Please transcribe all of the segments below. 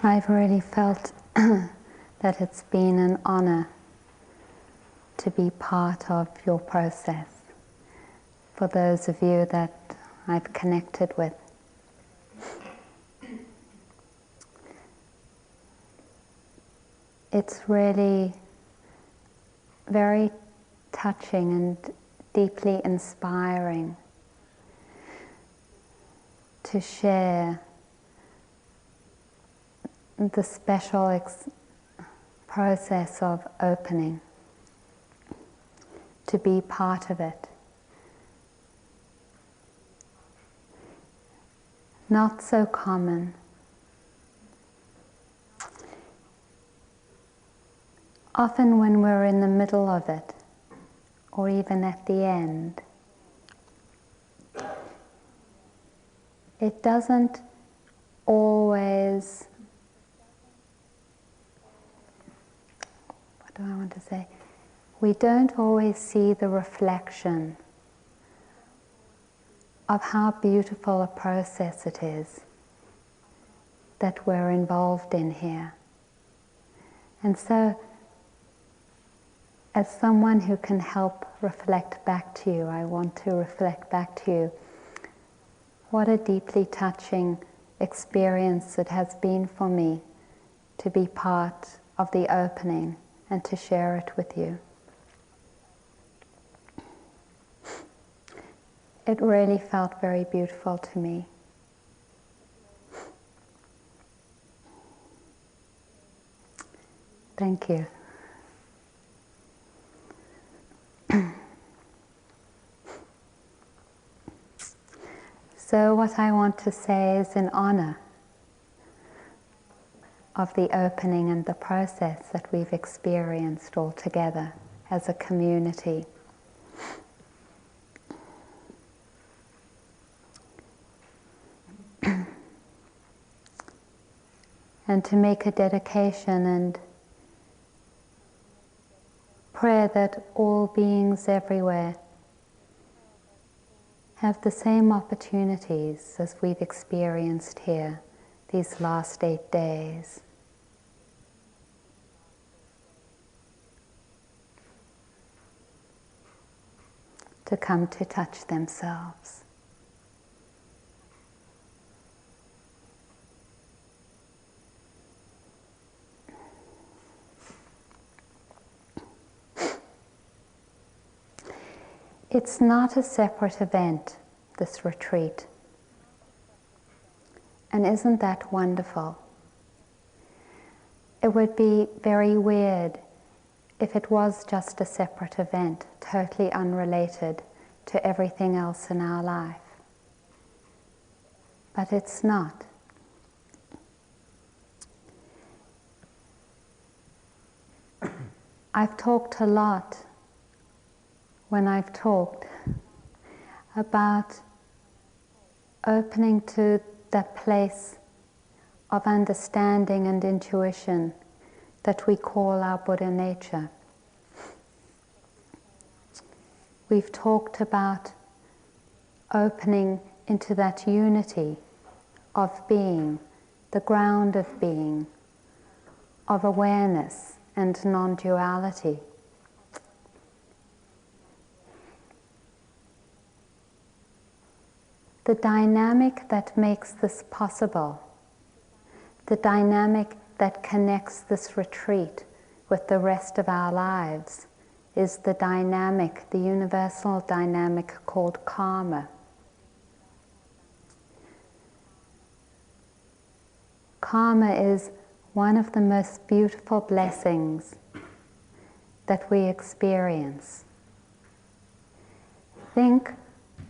I've really felt that it's been an honor to be part of your process, for those of you that I've connected with. It's really very touching and deeply inspiring to share the special process of opening, to be part of it. Not so common. Often when we're in the middle of it, or even at the end, it doesn't always, what do I want to say? We don't always see the reflection of how beautiful a process it is that we're involved in here. And so, as someone who can help reflect back to you, I want to reflect back to you what a deeply touching experience it has been for me to be part of the opening and to share it with you. It really felt very beautiful to me. Thank you. So what I want to say is in honor of the opening and the process that we've experienced all together as a community. And to make a dedication and prayer that all beings everywhere have the same opportunities as we've experienced here these last 8 days. To come to touch themselves. It's not a separate event, this retreat. And isn't that wonderful? It would be very weird if it was just a separate event, totally unrelated to everything else in our life. But it's not. I've talked a lot when I've talked about opening to that place of understanding and intuition that we call our Buddha nature. We've talked about opening into that unity of being, the ground of being, of awareness and non-duality. The dynamic that makes this possible, the dynamic that connects this retreat with the rest of our lives, is the dynamic, the universal dynamic called karma. Karma is one of the most beautiful blessings that we experience. Think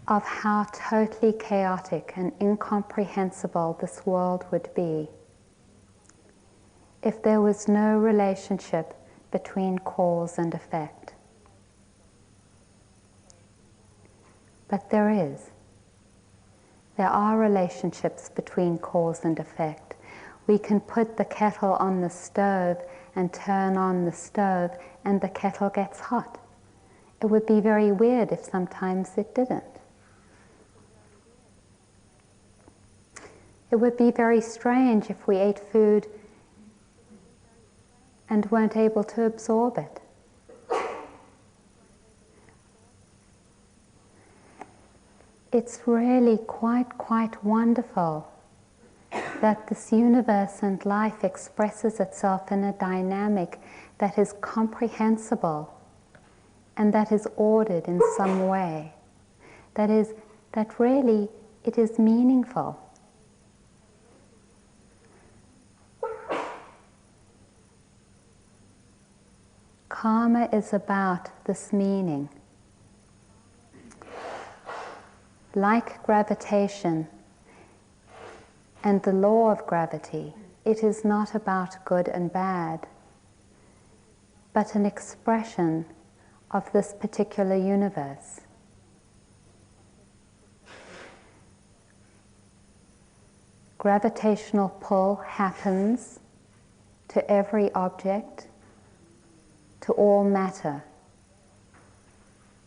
of how totally chaotic and incomprehensible this world would be if there was no relationship between cause and effect. But there is. There are relationships between cause and effect. We can put the kettle on the stove and turn on the stove and the kettle gets hot. It would be very weird if sometimes it didn't. It would be very strange if we ate food and weren't able to absorb it. It's really quite wonderful that this universe and life expresses itself in a dynamic that is comprehensible and that is ordered in some way. That really it is meaningful. Karma is about this meaning. Like gravitation and the law of gravity, it is not about good and bad, but an expression of this particular universe. Gravitational pull happens to every object, to all matter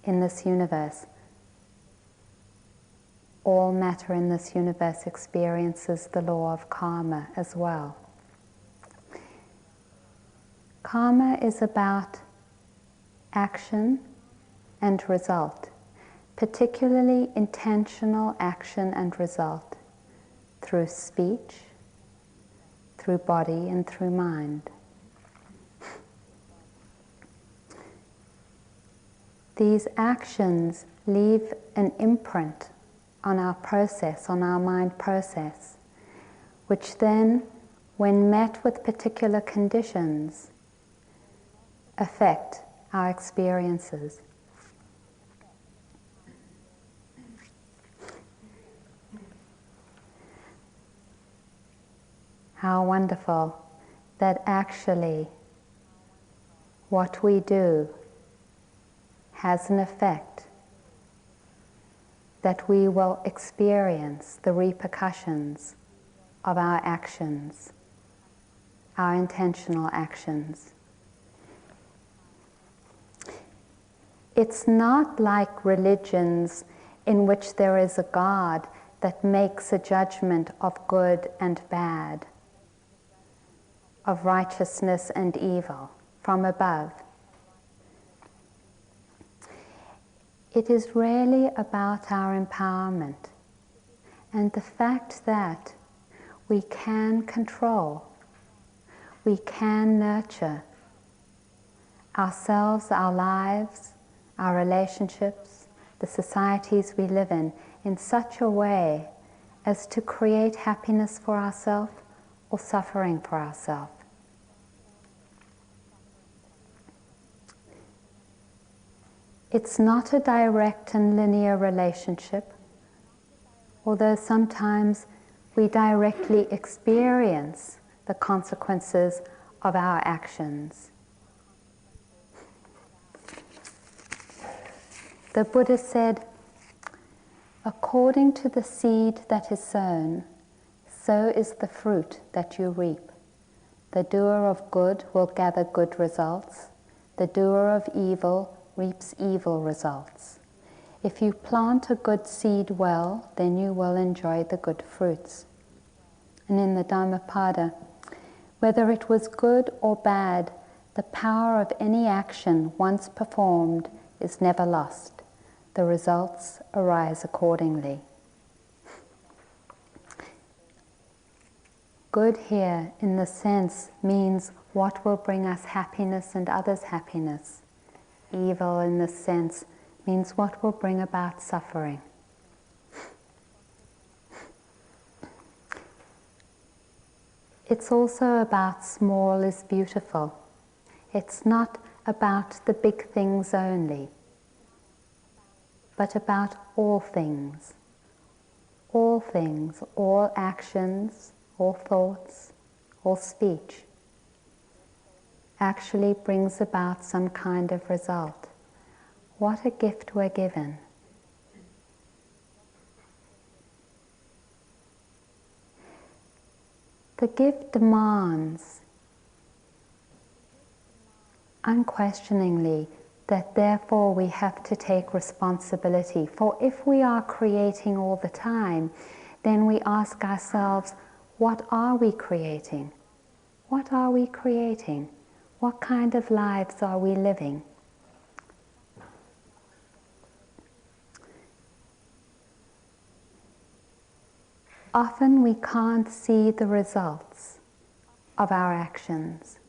in this universe. All matter in this universe experiences the law of karma as well. Karma is about action and result, particularly intentional action and result, through speech, through body, and through mind. These actions leave an imprint on our process, on our mind process, which then, when met with particular conditions, affect our experiences. How wonderful that actually what we do has an effect, that we will experience the repercussions of our actions, our intentional actions. It's not like religions in which there is a God that makes a judgment of good and bad, of righteousness and evil from above. It is really about our empowerment and the fact that we can control, we can nurture ourselves, our lives, our relationships, the societies we live in such a way as to create happiness for ourselves or suffering for ourselves. It's not a direct and linear relationship, although sometimes we directly experience the consequences of our actions. The Buddha said, "According to the seed that is sown, so is the fruit that you reap. The doer of good will gather good results. The doer of evil reaps evil results. If you plant a good seed well, then you will enjoy the good fruits." And in the Dhammapada, whether it was good or bad, the power of any action once performed is never lost. The results arise accordingly. Good here, in the sense, means what will bring us happiness and others happiness. Evil, in this sense, means what will bring about suffering. It's also about small is beautiful. It's not about the big things only, but about all things. All things, all actions, all thoughts, all speech actually brings about some kind of result. What a gift we're given. The gift demands, unquestioningly, that therefore we have to take responsibility. For if we are creating all the time, then we ask ourselves, what are we creating? What are we creating? What kind of lives are we living? Often we can't see the results of our actions.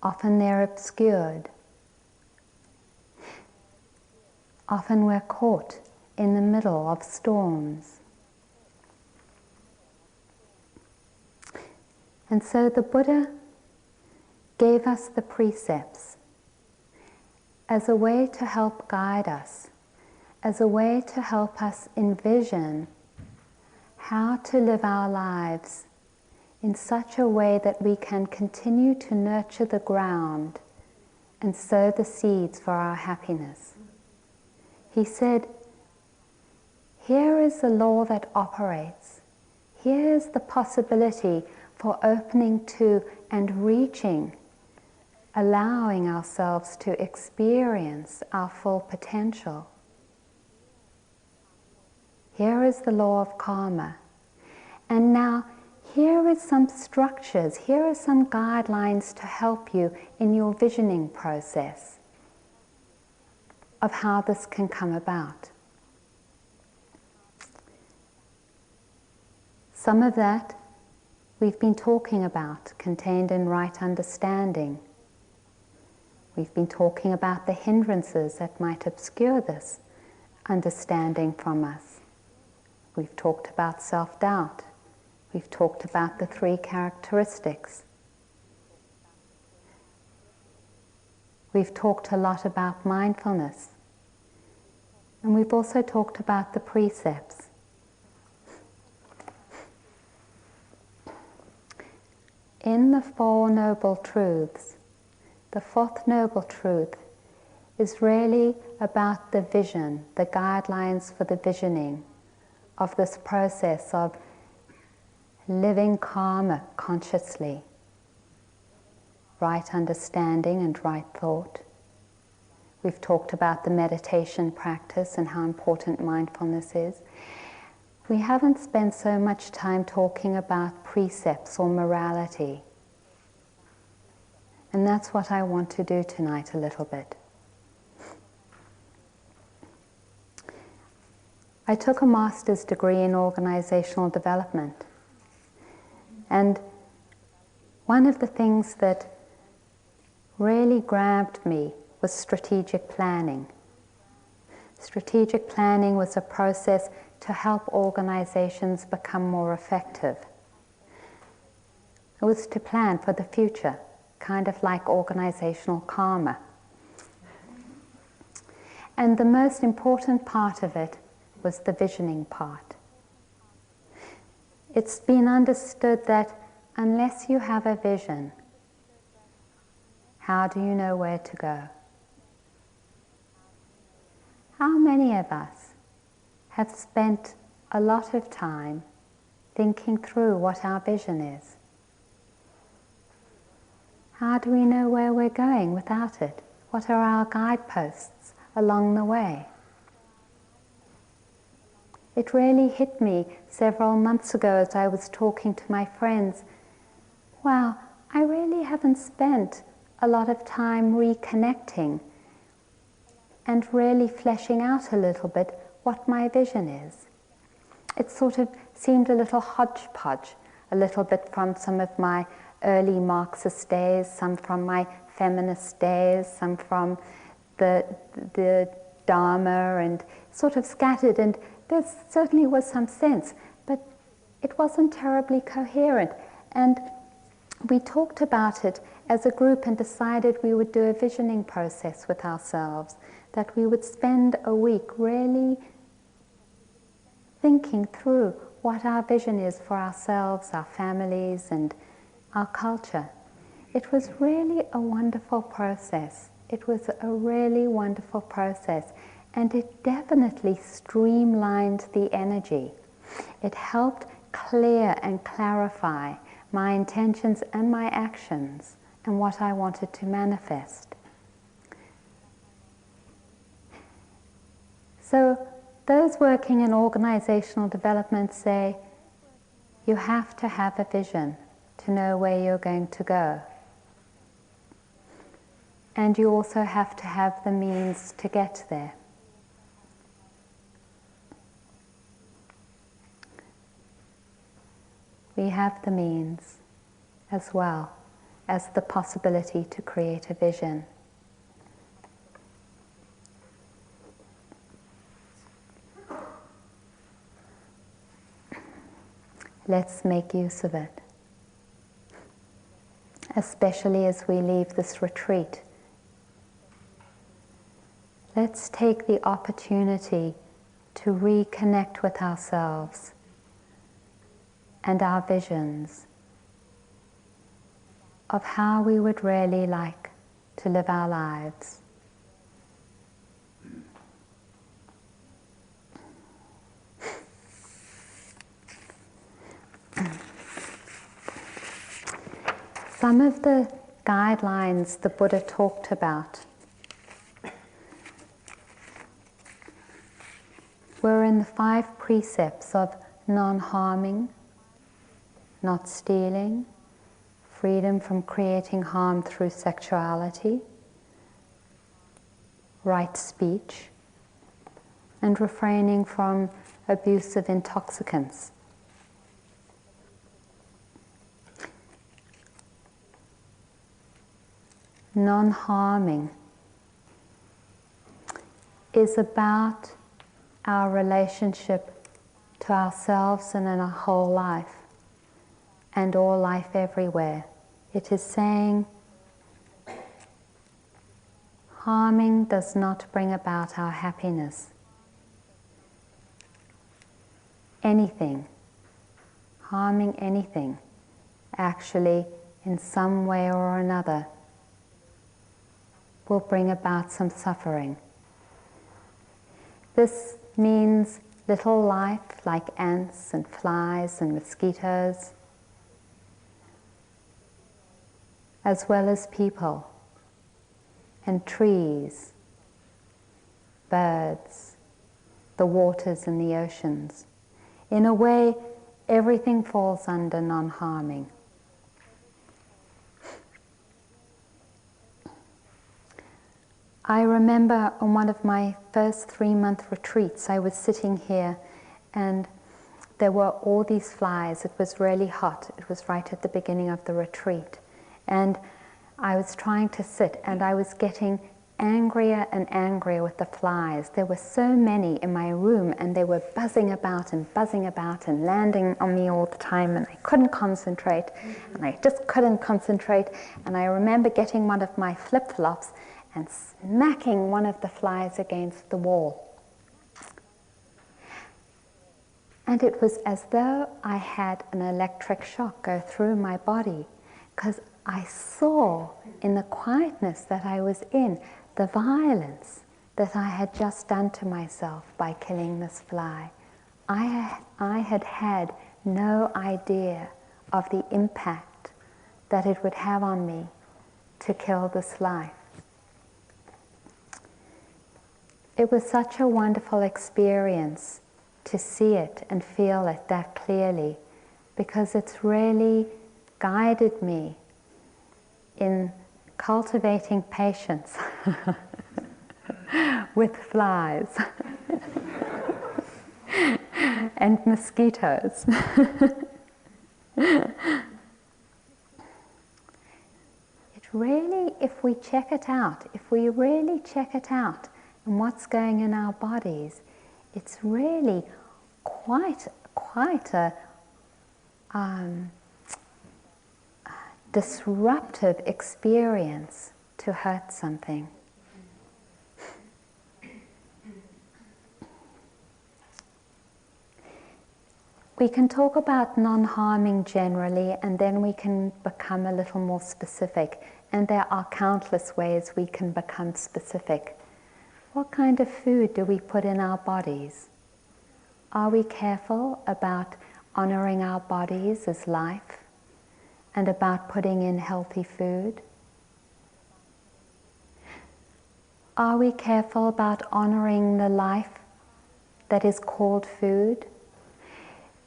Often they're obscured. Often we're caught in the middle of storms. And so the Buddha gave us the precepts as a way to help guide us, as a way to help us envision how to live our lives in such a way that we can continue to nurture the ground and sow the seeds for our happiness. He said, here is the law that operates. Here is the possibility for opening to and reaching, allowing ourselves to experience our full potential. Here is the law of karma. And now, here is some structures, here are some guidelines to help you in your visioning process of how this can come about. Some of that we've been talking about, contained in right understanding. We've been talking about the hindrances that might obscure this understanding from us. We've talked about self-doubt. We've talked about the 3 characteristics. We've talked a lot about mindfulness. And we've also talked about the precepts. In the 4 Noble Truths, the 4th Noble Truth is really about the vision, the guidelines for the visioning of this process of living karma consciously, right understanding and right thought. We've talked about the meditation practice and how important mindfulness is. We haven't spent so much time talking about precepts or morality. And that's what I want to do tonight a little bit. I took a master's degree in organizational development. And one of the things that really grabbed me was strategic planning. Strategic planning was a process to help organizations become more effective. It was to plan for the future, kind of like organizational karma. And the most important part of it was the visioning part. It's been understood that unless you have a vision, how do you know where to go? How many of us have spent a lot of time thinking through what our vision is? How do we know where we're going without it? What are our guideposts along the way? It really hit me several months ago as I was talking to my friends. Wow, I really haven't spent a lot of time reconnecting and really fleshing out a little bit what my vision is. It sort of seemed a little hodgepodge, a little bit from some of my early Marxist days, some from my feminist days, some from the Dharma, and sort of scattered, and there certainly was some sense, but it wasn't terribly coherent. And we talked about it as a group and decided we would do a visioning process with ourselves, that we would spend a week really thinking through what our vision is for ourselves, our families, and our culture. It was really a wonderful process. It was a really wonderful process, and it definitely streamlined the energy. It helped clear and clarify my intentions and my actions and what I wanted to manifest. So those working in organizational development say, you have to have a vision. to know where you're going to go. And you also have to have the means to get there. We have the means as well as the possibility to create a vision. Let's make use of it, especially as we leave this retreat. Let's take the opportunity to reconnect with ourselves and our visions of how we would really like to live our lives. Some of the guidelines the Buddha talked about were in the 5 precepts of non-harming, not stealing, freedom from creating harm through sexuality, right speech, and refraining from abuse of intoxicants. Non-harming is about our relationship to ourselves and in our whole life and all life everywhere. It is saying harming does not bring about our happiness. Anything, harming anything, actually in some way or another will bring about some suffering. This means little life like ants and flies and mosquitoes, as well as people and trees, birds, the waters and the oceans. In a way, everything falls under non-harming. I remember on one of my first 3-month retreats, I was sitting here and there were all these flies. It was really hot. It was right at the beginning of the retreat. And I was trying to sit and I was getting angrier and angrier with the flies. There were so many in my room and they were buzzing about and landing on me all the time, and I couldn't concentrate and I just couldn't concentrate. And I remember getting one of my flip-flops and smacking one of the flies against the wall. And it was as though I had an electric shock go through my body, because I saw in the quietness that I was in the violence that I had just done to myself by killing this fly. I had had no idea of the impact that it would have on me to kill this life. It was such a wonderful experience to see it and feel it that clearly, because it's really guided me in cultivating patience with flies and mosquitoes. It really, if we check it out, if we really check it out and what's going in our bodies, it's really quite a disruptive experience to hurt something. We can talk about non-harming generally, and then we can become a little more specific. And there are countless ways we can become specific. What kind of food do we put in our bodies? Are we careful about honoring our bodies as life and about putting in healthy food? Are we careful about honoring the life that is called food?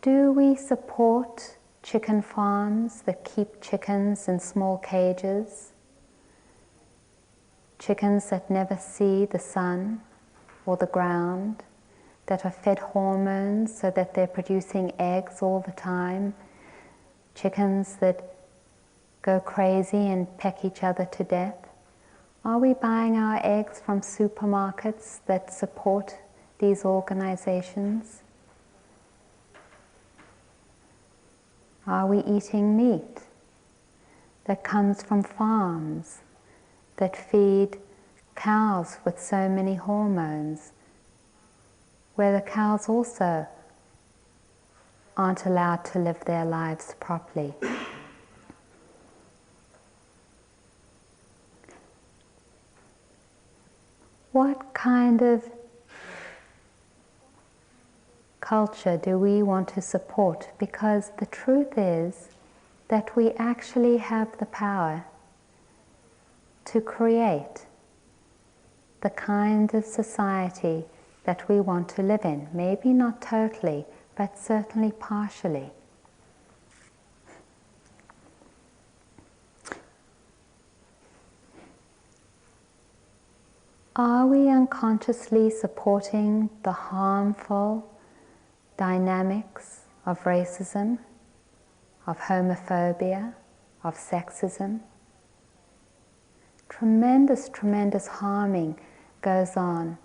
Do we support chicken farms that keep chickens in small cages, chickens that never see the sun or the ground, that are fed hormones so that they're producing eggs all the time, chickens that go crazy and peck each other to death? Are we buying our eggs from supermarkets that support these organizations? Are we eating meat that comes from farms that feed cows with so many hormones, where the cows also aren't allowed to live their lives properly? What kind of culture do we want to support? Because the truth is that we actually have the power to create the kind of society that we want to live in. Maybe not totally, but certainly partially. Are we unconsciously supporting the harmful dynamics of racism, of homophobia, of sexism? Tremendous, tremendous harming goes on.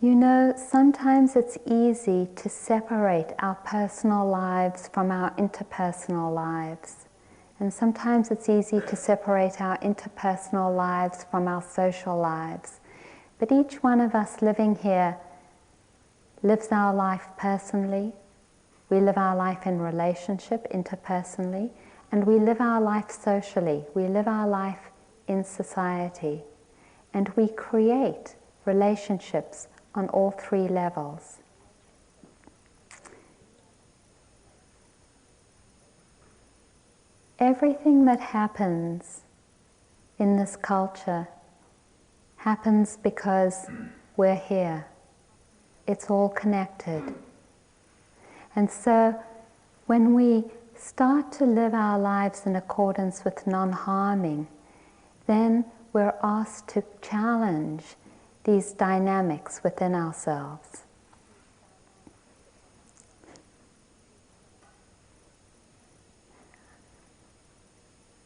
You know, sometimes it's easy to separate our personal lives from our interpersonal lives. And sometimes it's easy to separate our interpersonal lives from our social lives. But each one of us living here lives our life personally. We live our life in relationship, interpersonally, and we live our life socially. We live our life in society. And we create relationships on all three levels. Everything that happens in this culture happens because we're here. It's all connected. And so when we start to live our lives in accordance with non-harming, then we're asked to challenge these dynamics within ourselves.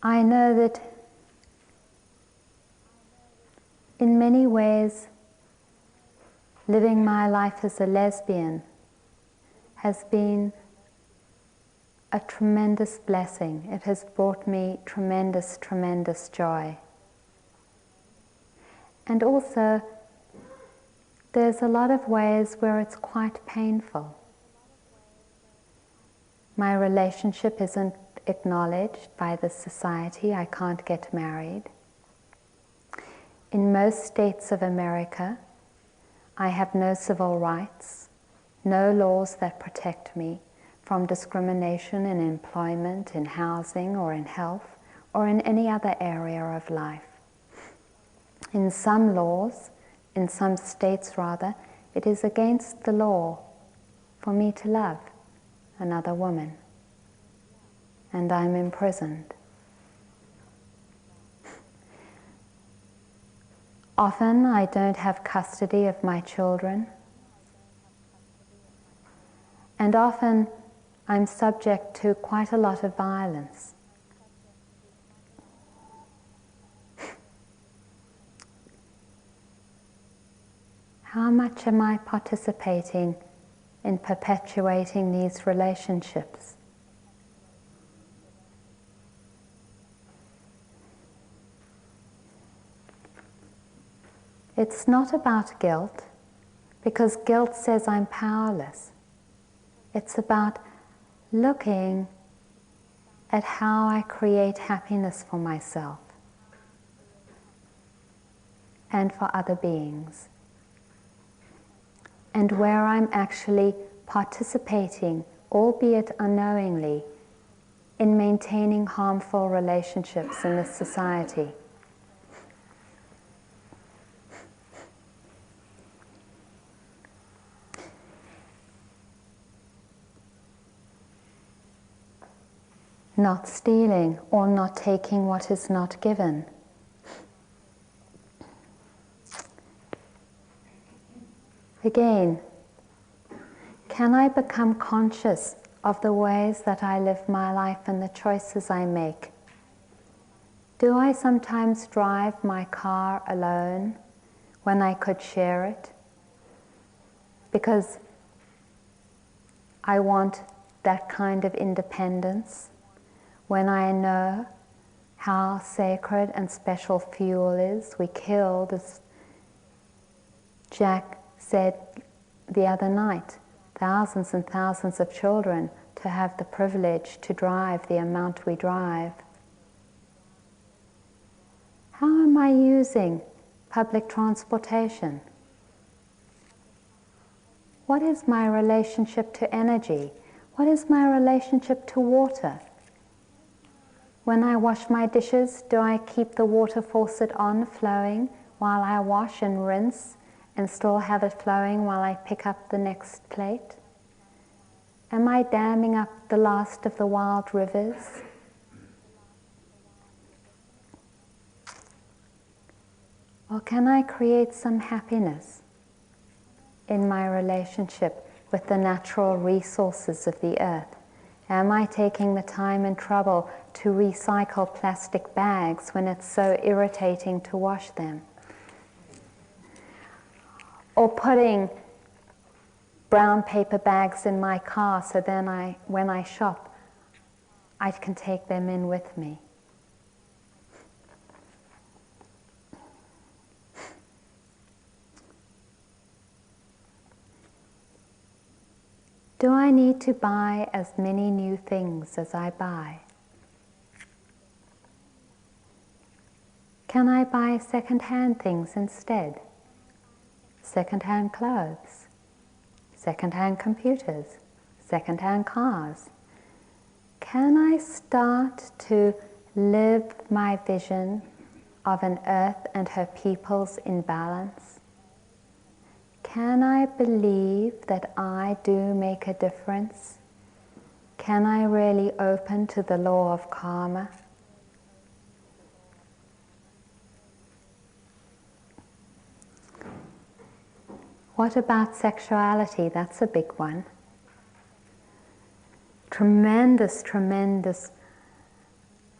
I know that in many ways, living my life as a lesbian has been a tremendous blessing. It has brought me tremendous, tremendous joy. And also, there's a lot of ways where it's quite painful. My relationship isn't acknowledged by the society. I can't get married. In most states of America, I have no civil rights, no laws that protect me from discrimination in employment, in housing, or in health, or in any other area of life. In some laws, in some states rather, it is against the law for me to love another woman. And I'm imprisoned. Often I don't have custody of my children. And often I'm subject to quite a lot of violence. How much am I participating in perpetuating these relationships? It's not about guilt, because guilt says I'm powerless. It's about looking at how I create happiness for myself and for other beings, and where I'm actually participating, albeit unknowingly, in maintaining harmful relationships in this society. not stealing or not taking what is not given. Again, can I become conscious of the ways that I live my life and the choices I make? Do I sometimes drive my car alone when I could share it? Because I want that kind of independence, when I know how sacred and special fuel is. We killed, as Jack said the other night, thousands and thousands of children to have the privilege to drive the amount we drive. How am I using public transportation? What is my relationship to energy? What is my relationship to water? When I wash my dishes, do I keep the water faucet on, flowing, while I wash and rinse, and still have it flowing while I pick up the next plate? Am I damming up the last of the wild rivers? Or can I create some happiness in my relationship with the natural resources of the earth? Am I taking the time and trouble to recycle plastic bags when it's so irritating to wash them? Or putting brown paper bags in my car so then when I shop, I can take them in with me. Do I need to buy as many new things as I buy? Can I buy second-hand things instead? Second-hand clothes, second-hand computers, second-hand cars. Can I start to live my vision of an earth and her peoples in balance? Can I believe that I do make a difference? Can I really open to the law of karma? What about sexuality? That's a big one. Tremendous, tremendous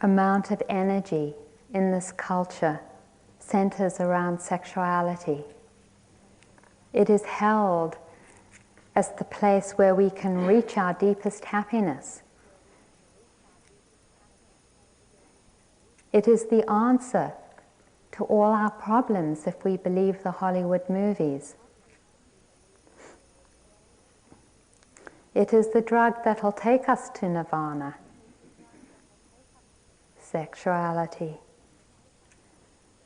amount of energy in this culture centers around sexuality. It is held as the place where we can reach our deepest happiness. It is the answer to all our problems if we believe the Hollywood movies. It is the drug that'll take us to nirvana. Sexuality.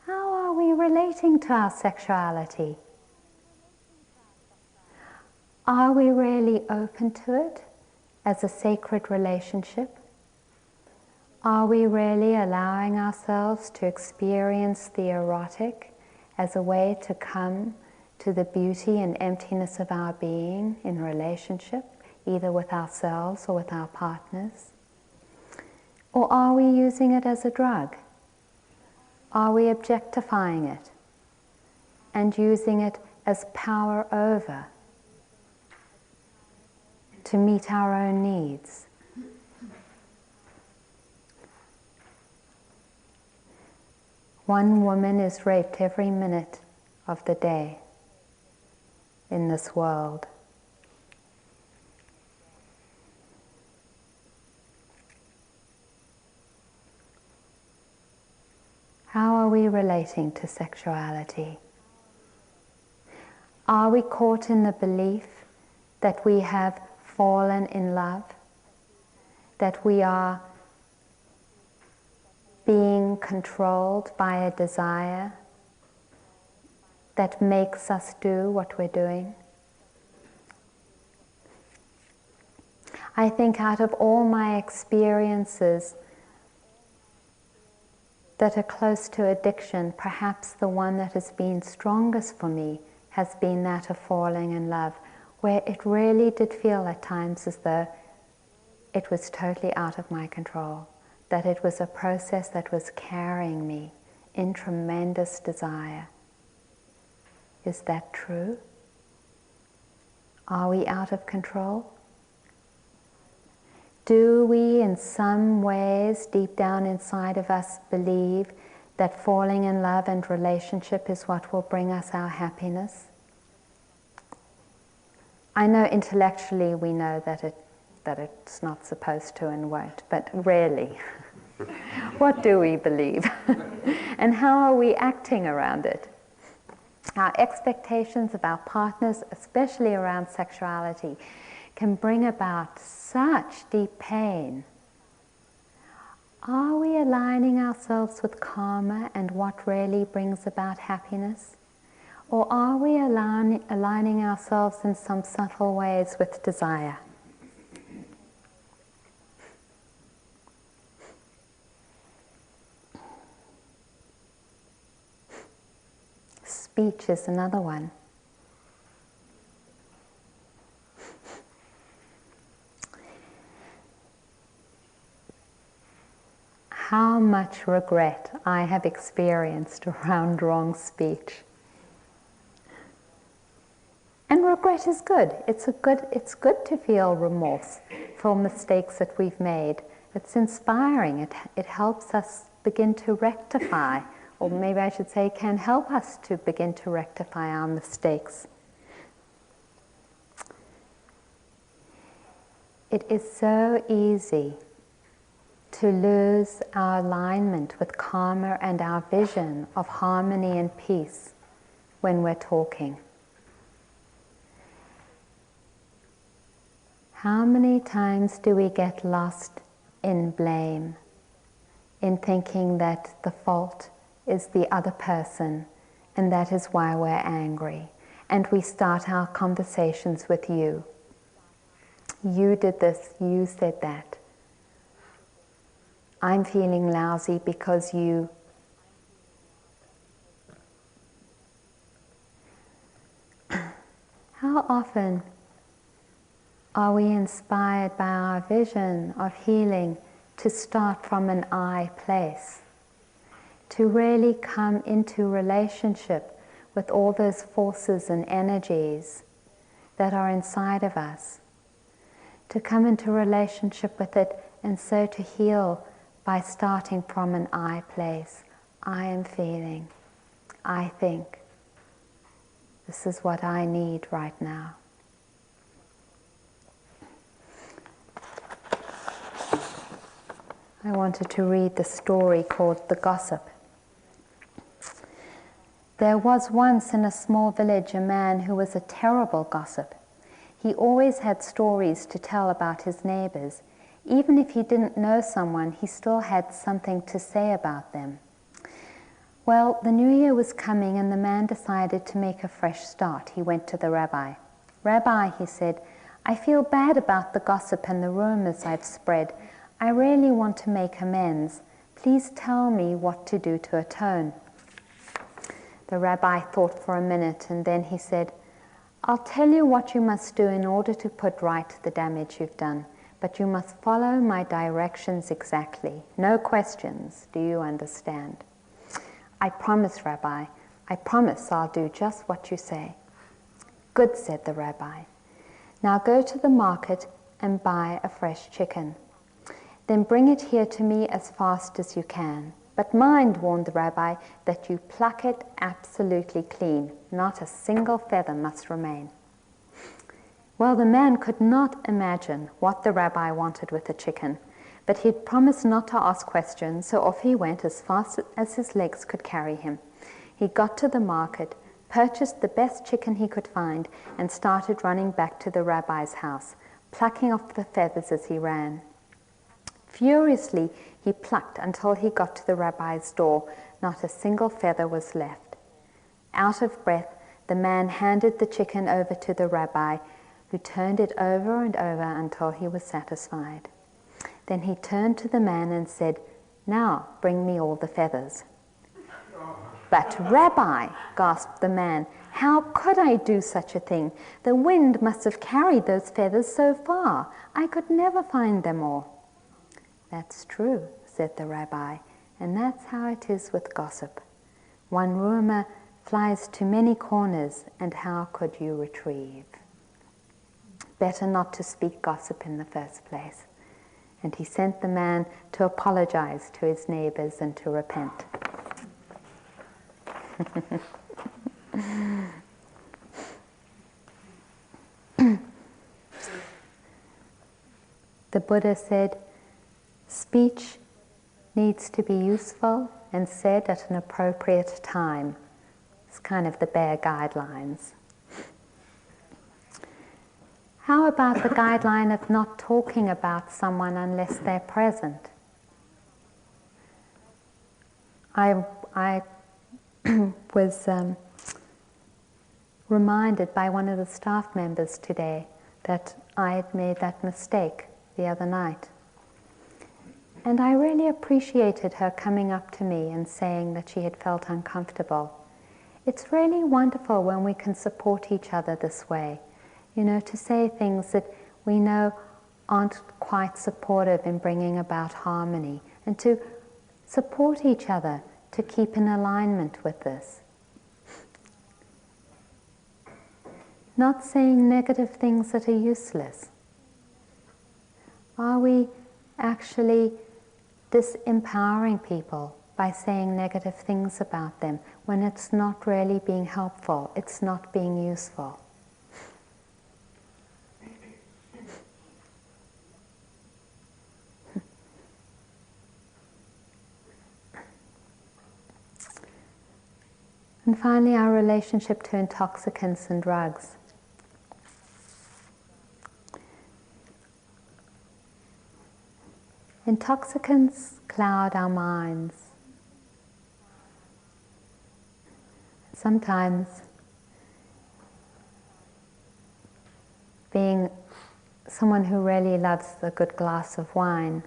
How are we relating to our sexuality? Are we really open to it as a sacred relationship? Are we really allowing ourselves to experience the erotic as a way to come to the beauty and emptiness of our being in relationship, either with ourselves or with our partners? Or are we using it as a drug? Are we objectifying it and using it as power over to meet our own needs? One woman is raped every minute of the day in this world. How are we relating to sexuality? Are we caught in the belief that we have fallen in love, that we are being controlled by a desire that makes us do what we're doing? I think out of all my experiences that are close to addiction, perhaps the one that has been strongest for me has been that of falling in love, where it really did feel at times as though it was totally out of my control, that it was a process that was carrying me in tremendous desire. Is that true? Are we out of control? Do we, in some ways, deep down inside of us, believe that falling in love and relationship is what will bring us our happiness? I know intellectually we know that it's not supposed to and won't, but rarely. What do we believe? And how are we acting around it? Our expectations of our partners, especially around sexuality, can bring about such deep pain. Are we aligning ourselves with karma and what really brings about happiness? Or are we aligning ourselves in some subtle ways with desire? Speech is another one. How much regret I have experienced around wrong speech. And regret is good. It's good to feel remorse for mistakes that we've made. It's inspiring. It helps us begin to rectify, or maybe I should say can help us to begin to rectify our mistakes. It is so easy to lose our alignment with karma and our vision of harmony and peace when we're talking. How many times do we get lost in blame, in thinking that the fault is the other person and that is why we're angry? And we start our conversations with you. You did this, you said that. I'm feeling lousy because you. How often are we inspired by our vision of healing to start from an I place, to really come into relationship with all those forces and energies that are inside of us, to come into relationship with it, and so to heal by starting from an I place. I am feeling, I think, this is what I need right now. I wanted to read the story called The Gossip. There was once in a small village a man who was a terrible gossip. He always had stories to tell about his neighbors. Even if he didn't know someone, he still had something to say about them. Well, the new year was coming and the man decided to make a fresh start. He went to the rabbi. Rabbi, he said, I feel bad about the gossip and the rumors I've spread. I really want to make amends. Please tell me what to do to atone. The rabbi thought for a minute and then he said, I'll tell you what you must do in order to put right the damage you've done, but you must follow my directions exactly. No questions. Do you understand? I promise, Rabbi. I promise I'll do just what you say. Good, said the rabbi. Now go to the market and buy a fresh chicken. Then bring it here to me as fast as you can. But mind, warned the rabbi, that you pluck it absolutely clean. Not a single feather must remain. Well, the man could not imagine what the rabbi wanted with the chicken, but he'd promised not to ask questions, so off he went as fast as his legs could carry him. He got to the market, purchased the best chicken he could find, and started running back to the rabbi's house, plucking off the feathers as he ran. Furiously, he plucked until he got to the rabbi's door. Not a single feather was left. Out of breath, the man handed the chicken over to the rabbi, who turned it over and over until he was satisfied. Then he turned to the man and said, Now bring me all the feathers. But Rabbi, gasped the man, How could I do such a thing? The wind must have carried those feathers so far. I could never find them all. That's true, said the rabbi, and that's how it is with gossip. One rumor flies to many corners, and how could you retrieve? Better not to speak gossip in the first place. And he sent the man to apologize to his neighbors and to repent. The Buddha said, speech needs to be useful and said at an appropriate time. It's kind of the bare guidelines. How about the guideline of not talking about someone unless they're present? I was reminded by one of the staff members today that I had made that mistake the other night. And I really appreciated her coming up to me and saying that she had felt uncomfortable. It's really wonderful when we can support each other this way. You know, to say things that we know aren't quite supportive in bringing about harmony, and to support each other to keep in alignment with this. Not saying negative things that are useless. Are we actually disempowering people by saying negative things about them when it's not really being helpful, it's not being useful? And finally, our relationship to intoxicants and drugs. Intoxicants cloud our minds. Sometimes, being someone who really loves a good glass of wine,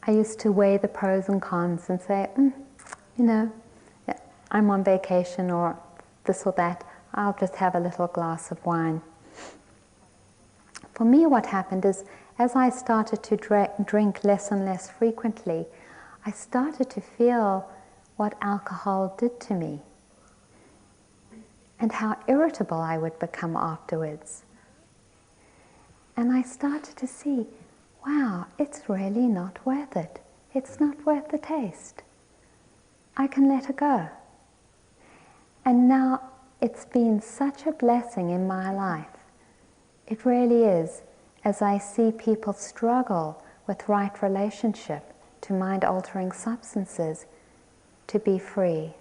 I used to weigh the pros and cons and say, you know, I'm on vacation or this or that, I'll just have a little glass of wine. For me, what happened is, as I started to drink less and less frequently, I started to feel what alcohol did to me and how irritable I would become afterwards. And I started to see, wow, it's really not worth it. It's not worth the taste. I can let it go. And now it's been such a blessing in my life. It really is, as I see people struggle with right relationship to mind-altering substances, to be free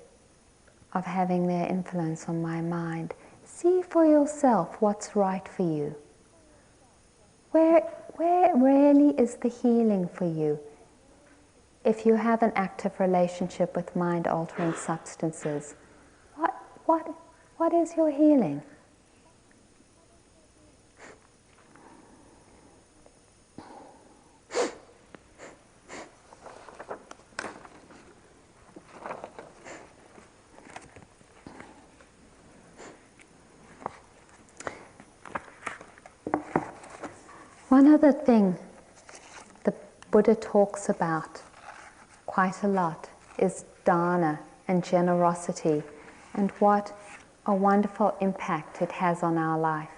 of having their influence on my mind. See for yourself what's right for you. Where really is the healing for you if you have an active relationship with mind-altering substances? What is your healing? One other thing the Buddha talks about quite a lot is dana and generosity, and what a wonderful impact it has on our life.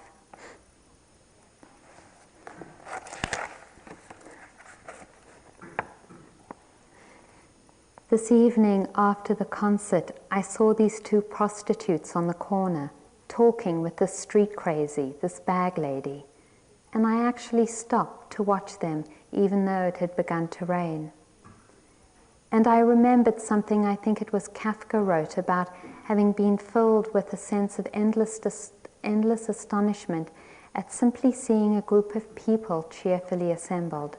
This evening after the concert, I saw these two prostitutes on the corner talking with this street crazy, this bag lady. And I actually stopped to watch them, even though it had begun to rain. And I remembered something I think it was Kafka wrote about having been filled with a sense of endless astonishment at simply seeing a group of people cheerfully assembled.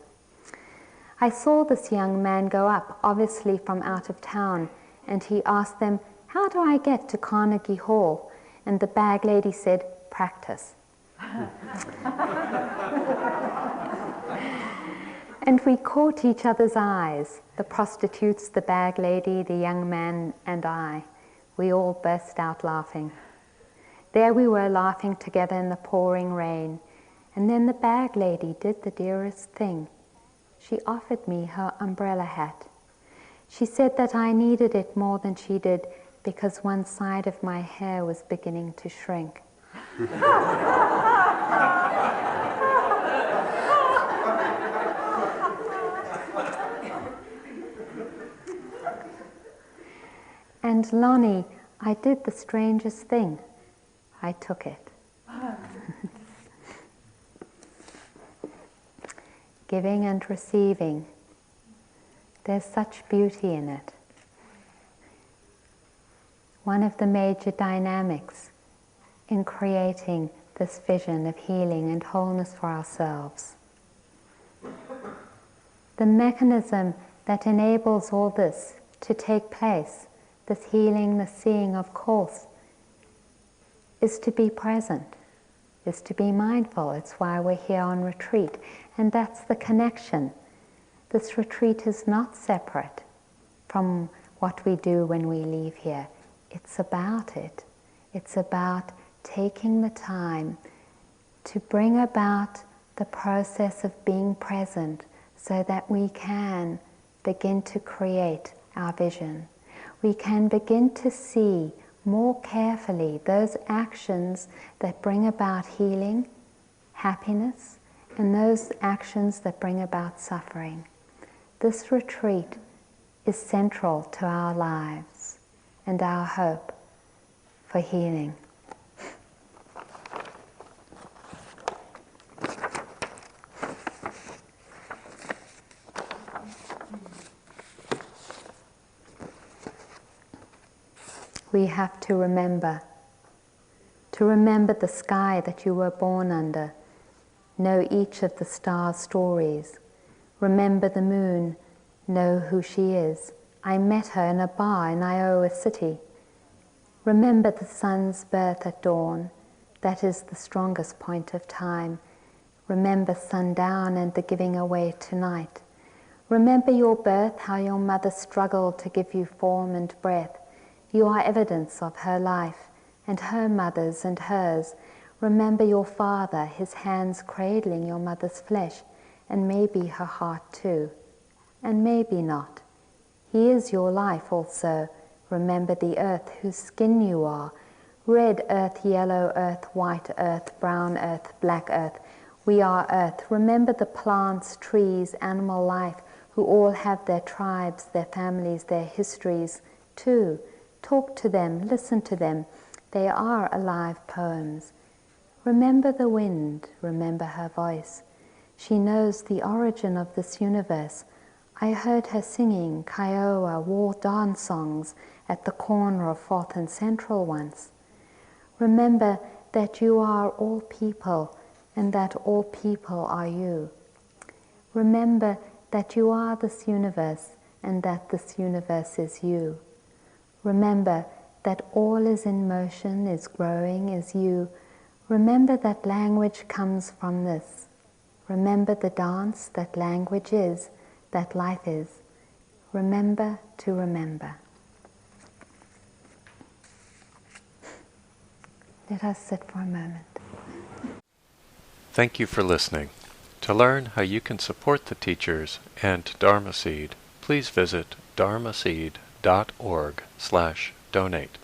I saw this young man go up, obviously from out of town, and he asked them, "How do I get to Carnegie Hall?" And the bag lady said, "Practice." And we caught each other's eyes, the prostitutes, the bag lady, the young man and I. We all burst out laughing. There we were laughing together in the pouring rain. And then the bag lady did the dearest thing. She offered me her umbrella hat. She said that I needed it more than she did because one side of my hair was beginning to shrink. And Lonnie, I did the strangest thing. I took it. Giving and receiving. There's such beauty in it. One of the major dynamics in creating this vision of healing and wholeness for ourselves. The mechanism that enables all this to take place, this healing, the seeing, of course, is to be present, is to be mindful. It's why we're here on retreat. And that's the connection. This retreat is not separate from what we do when we leave here. It's about it. It's about taking the time to bring about the process of being present so that we can begin to create our vision. We can begin to see more carefully those actions that bring about healing, happiness, and those actions that bring about suffering. This retreat is central to our lives and our hope for healing. We have to remember the sky that you were born under, know each of the stars' stories, remember the moon, know who she is. I met her in a bar in Iowa City. Remember the sun's birth at dawn, that is the strongest point of time. Remember sundown and the giving away tonight. Remember your birth, how your mother struggled to give you form and breath. You are evidence of her life, and her mother's and hers. Remember your father, his hands cradling your mother's flesh, and maybe her heart too, and maybe not. He is your life also. Remember the earth whose skin you are. Red earth, yellow earth, white earth, brown earth, black earth. We are earth. Remember the plants, trees, animal life, who all have their tribes, their families, their histories too. Talk to them, listen to them. They are alive poems. Remember the wind, remember her voice. She knows the origin of this universe. I heard her singing Kiowa war dance songs at the corner of 4th and Central once. Remember that you are all people and that all people are you. Remember that you are this universe and that this universe is you. Remember that all is in motion, is growing, is you. Remember that language comes from this. Remember the dance that language is, that life is. Remember to remember. Let us sit for a moment. Thank you for listening. To learn how you can support the teachers and Dharma Seed, please visit dharmaseed.org/donate.